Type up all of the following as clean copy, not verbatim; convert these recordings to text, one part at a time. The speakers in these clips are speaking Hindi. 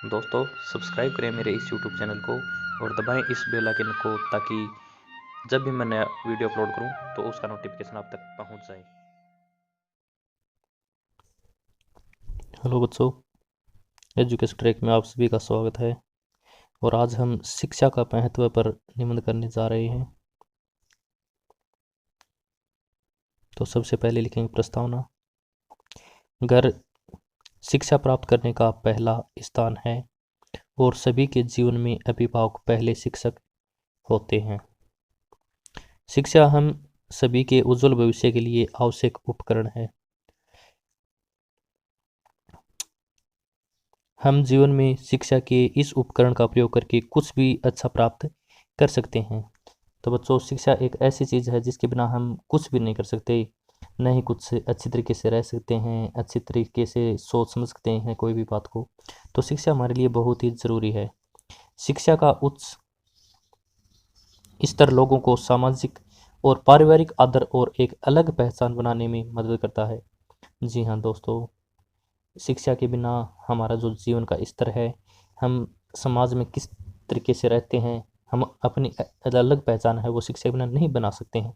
दोस्तों सब्सक्राइब करें मेरे इस यूट्यूब चैनल को और दबाएं इस बेल आइकन को ताकि जब भी मैं नया वीडियो अपलोड करूं तो उसका नोटिफिकेशन आप तक पहुंच जाए। हेलो बच्चों, एजुकेशन ट्रैक में आप सभी का स्वागत है। और आज हम शिक्षा का महत्व पर निबंध करने जा रहे हैं। तो सबसे पहले लिखेंगे प्रस्तावना। घर शिक्षा प्राप्त करने का पहला स्थान है और सभी के जीवन में अभिभावक पहले शिक्षक होते हैं। शिक्षा हम सभी के उज्जवल भविष्य के लिए आवश्यक उपकरण है। हम जीवन में शिक्षा के इस उपकरण का प्रयोग करके कुछ भी अच्छा प्राप्त कर सकते हैं। तो बच्चों, शिक्षा एक ऐसी चीज़ है जिसके बिना हम कुछ भी नहीं कर सकते, न ही कुछ अच्छी तरीके से रह सकते हैं, अच्छी तरीके से सोच समझ सकते हैं कोई भी बात को। तो शिक्षा हमारे लिए बहुत ही ज़रूरी है। शिक्षा का उच्च स्तर लोगों को सामाजिक और पारिवारिक आदर और एक अलग पहचान बनाने में मदद करता है। जी हाँ दोस्तों, शिक्षा के बिना हमारा जो जीवन का स्तर है, हम समाज में किस तरीके से रहते हैं, हम अपनी अलग पहचान है वो शिक्षा के बिना नहीं बना सकते हैं।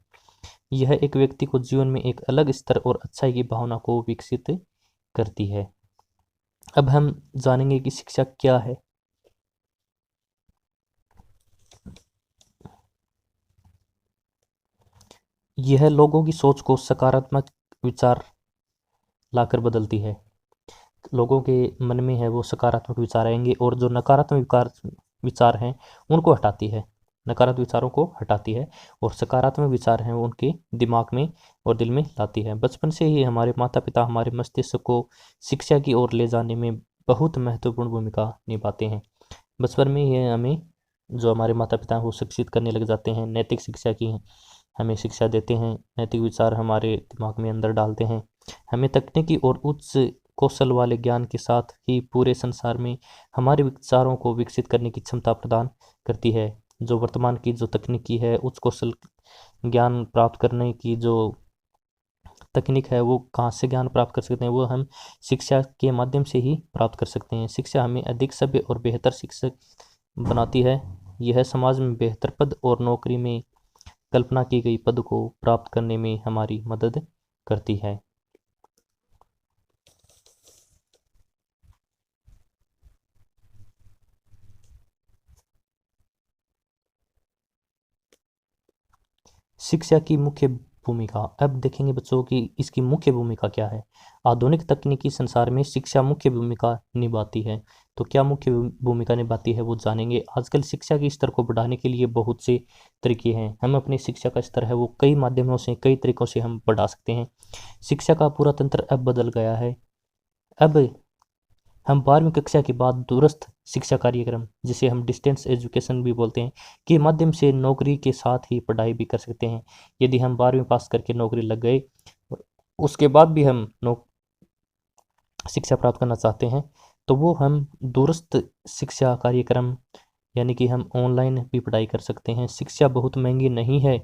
यह एक व्यक्ति को जीवन में एक अलग स्तर और अच्छाई की भावना को विकसित करती है। अब हम जानेंगे कि शिक्षा क्या है। यह लोगों की सोच को सकारात्मक विचार लाकर बदलती है। लोगों के मन में है वो सकारात्मक विचार आएंगे और जो नकारात्मक विचार हैं उनको हटाती है। नकारात्मक विचारों को हटाती है और सकारात्मक विचार हैं वो उनके दिमाग में और दिल में लाती है। बचपन से ही हमारे माता पिता हमारे मस्तिष्क को शिक्षा की ओर ले जाने में बहुत महत्वपूर्ण भूमिका निभाते हैं। बचपन में ही हमें जो हमारे माता पिता हैं वो शिक्षित करने लग जाते हैं, नैतिक शिक्षा की हमें शिक्षा देते हैं, नैतिक विचार हमारे दिमाग में अंदर डालते हैं। हमें तकनीकी और उच्च कौशल वाले ज्ञान के साथ ही पूरे संसार में हमारे विचारों को विकसित करने की क्षमता प्रदान करती है। जो वर्तमान की जो तकनीकी है, उच्च कौशल ज्ञान प्राप्त करने की जो तकनीक है, वो कहाँ से ज्ञान प्राप्त कर सकते हैं, वो हम शिक्षा के माध्यम से ही प्राप्त कर सकते हैं। शिक्षा हमें अधिक सभ्य और बेहतर शिक्षक बनाती है। यह समाज में बेहतर पद और नौकरी में कल्पना की गई पद को प्राप्त करने में हमारी मदद करती है। शिक्षा की मुख्य भूमिका। अब देखेंगे बच्चों कि इसकी मुख्य भूमिका क्या है। आधुनिक तकनीकी संसार में शिक्षा मुख्य भूमिका निभाती है। तो क्या मुख्य भूमिका निभाती है वो जानेंगे। आजकल शिक्षा के स्तर को बढ़ाने के लिए बहुत से तरीके हैं। हम अपनी शिक्षा का स्तर है वो कई माध्यमों से, कई तरीकों से हम बढ़ा सकते हैं। शिक्षा का पूरा तंत्र अब बदल गया है। अब हम 12वीं कक्षा के बाद दूरस्थ शिक्षा कार्यक्रम, जिसे हम डिस्टेंस एजुकेशन भी बोलते हैं, के माध्यम से नौकरी के साथ ही पढ़ाई भी कर सकते हैं। यदि हम 12वीं पास करके नौकरी लग गए, उसके बाद भी हम शिक्षा प्राप्त करना चाहते हैं, तो वो हम दूरस्थ शिक्षा कार्यक्रम यानी कि हम ऑनलाइन भी पढ़ाई कर सकते हैं। शिक्षा बहुत महंगी नहीं है।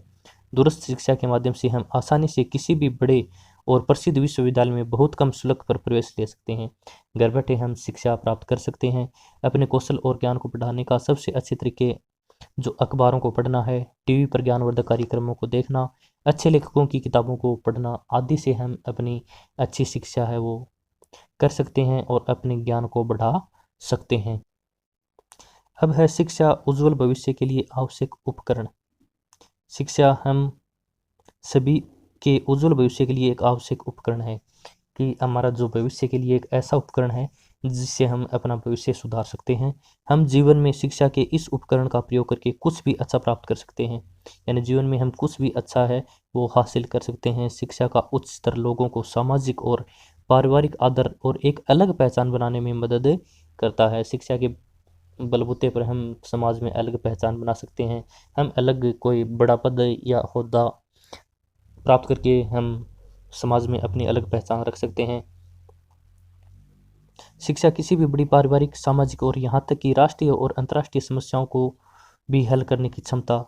दूरस्थ शिक्षा के माध्यम से हम आसानी से किसी भी बड़े और प्रसिद्ध विश्वविद्यालय में बहुत कम शुल्क पर प्रवेश ले सकते हैं। घर बैठे हम शिक्षा प्राप्त कर सकते हैं। अपने कौशल और ज्ञान को बढ़ाने का सबसे अच्छे तरीके जो अखबारों को पढ़ना है, टीवी पर ज्ञानवर्धक कार्यक्रमों को देखना, अच्छे लेखकों की किताबों को पढ़ना आदि से हम अपनी अच्छी शिक्षा है वो कर सकते हैं और अपने ज्ञान को बढ़ा सकते हैं। अब है शिक्षा उज्जवल भविष्य के लिए आवश्यक उपकरण। शिक्षा हम सभी के उज्जवल भविष्य के लिए एक आवश्यक उपकरण है कि हमारा जो भविष्य के लिए एक ऐसा उपकरण है जिससे हम अपना भविष्य सुधार सकते हैं। हम जीवन में शिक्षा के इस उपकरण का प्रयोग करके कुछ भी अच्छा प्राप्त कर सकते हैं। यानी जीवन में हम कुछ भी अच्छा है वो हासिल कर सकते हैं। शिक्षा का उच्च स्तर लोगों को सामाजिक और पारिवारिक आदर और एक अलग पहचान बनाने में मदद करता है। शिक्षा के बलबूते पर हम समाज में अलग पहचान बना सकते हैं। हम अलग कोई बड़ा पद या होद्दा प्राप्त करके हम समाज में अपनी अलग पहचान रख सकते हैं। शिक्षा किसी भी बड़ी पारिवारिक, सामाजिक और यहाँ तक कि राष्ट्रीय और अंतर्राष्ट्रीय समस्याओं को भी हल करने की क्षमता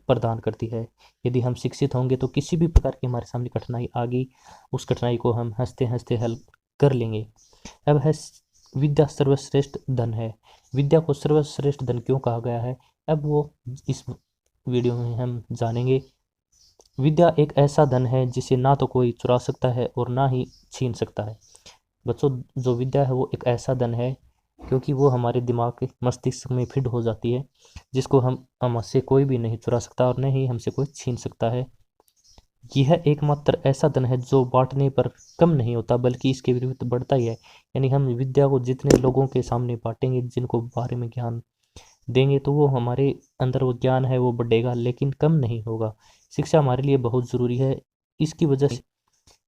प्रदान करती है। यदि हम शिक्षित होंगे तो किसी भी प्रकार की हमारे सामने कठिनाई आ गई, उस कठिनाई को हम हंसते हंसते हल कर लेंगे। अब है विद्या सर्वश्रेष्ठ धन है। विद्या को सर्वश्रेष्ठ धन क्यों कहा गया है, अब वो इस वीडियो में हम जानेंगे। विद्या एक ऐसा धन है जिसे ना तो कोई चुरा सकता है और ना ही छीन सकता है। बच्चों, जो विद्या है वो एक ऐसा धन है क्योंकि वो हमारे दिमाग के मस्तिष्क में फिट हो जाती है, जिसको हमसे कोई भी नहीं चुरा सकता और न ही हमसे कोई छीन सकता है। यह एकमात्र ऐसा धन है जो बांटने पर कम नहीं होता बल्कि इसके विरुद्ध बढ़ता ही है। यानी हम विद्या को जितने लोगों के सामने बांटेंगे, जिनको बारे में ज्ञान देंगे, तो वो हमारे अंदर वो ज्ञान है वो बढ़ेगा, लेकिन कम नहीं होगा। शिक्षा हमारे लिए बहुत ज़रूरी है। इसकी वजह से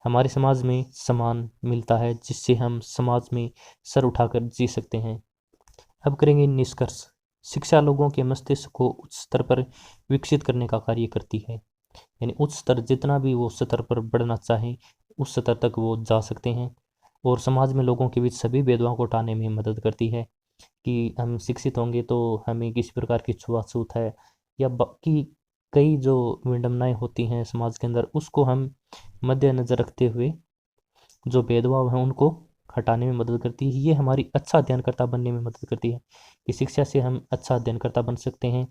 हमारे समाज में सम्मान मिलता है, जिससे हम समाज में सर उठाकर जी सकते हैं। अब करेंगे निष्कर्ष। शिक्षा लोगों के मस्तिष्क को उच्च स्तर पर विकसित करने का कार्य करती है। यानी उच्च स्तर, जितना भी वो स्तर पर बढ़ना चाहें उस स्तर तक वो जा सकते हैं, और समाज में लोगों के बीच सभी भेदभाव को हटाने में मदद करती है कि हम शिक्षित होंगे तो हमें किसी प्रकार की छुआछूत है या बाकी कई जो विडंबनाएं होती हैं समाज के अंदर, उसको हम मद्देनज़र रखते हुए जो भेदभाव हैं उनको हटाने में मदद करती है। ये हमारी अच्छा अध्ययनकर्ता बनने में मदद करती है कि शिक्षा से हम अच्छा अध्ययनकर्ता बन सकते हैं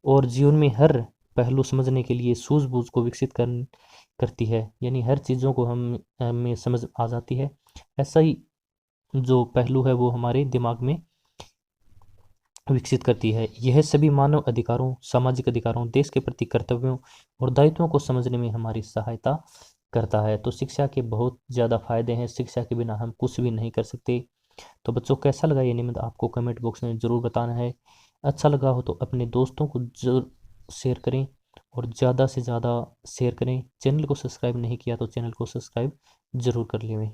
और जीवन में हर पहलू समझने के लिए सूझबूझ को विकसित करती है। यानी हर चीज़ों को हमें समझ आ जाती है। ऐसा ही जो पहलू है वो हमारे दिमाग में विकसित करती है। यह सभी मानव अधिकारों, सामाजिक अधिकारों, देश के प्रति कर्तव्यों और दायित्वों को समझने में हमारी सहायता करता है। तो शिक्षा के बहुत ज़्यादा फायदे हैं। शिक्षा के बिना हम कुछ भी नहीं कर सकते। तो बच्चों, कैसा लगा ये निबंध आपको कमेंट बॉक्स में ज़रूर बताना है। अच्छा लगा हो तो अपने दोस्तों को जरूर शेयर करें और ज़्यादा से ज़्यादा शेयर करें। चैनल को सब्सक्राइब नहीं किया तो चैनल को सब्सक्राइब ज़रूर कर लें।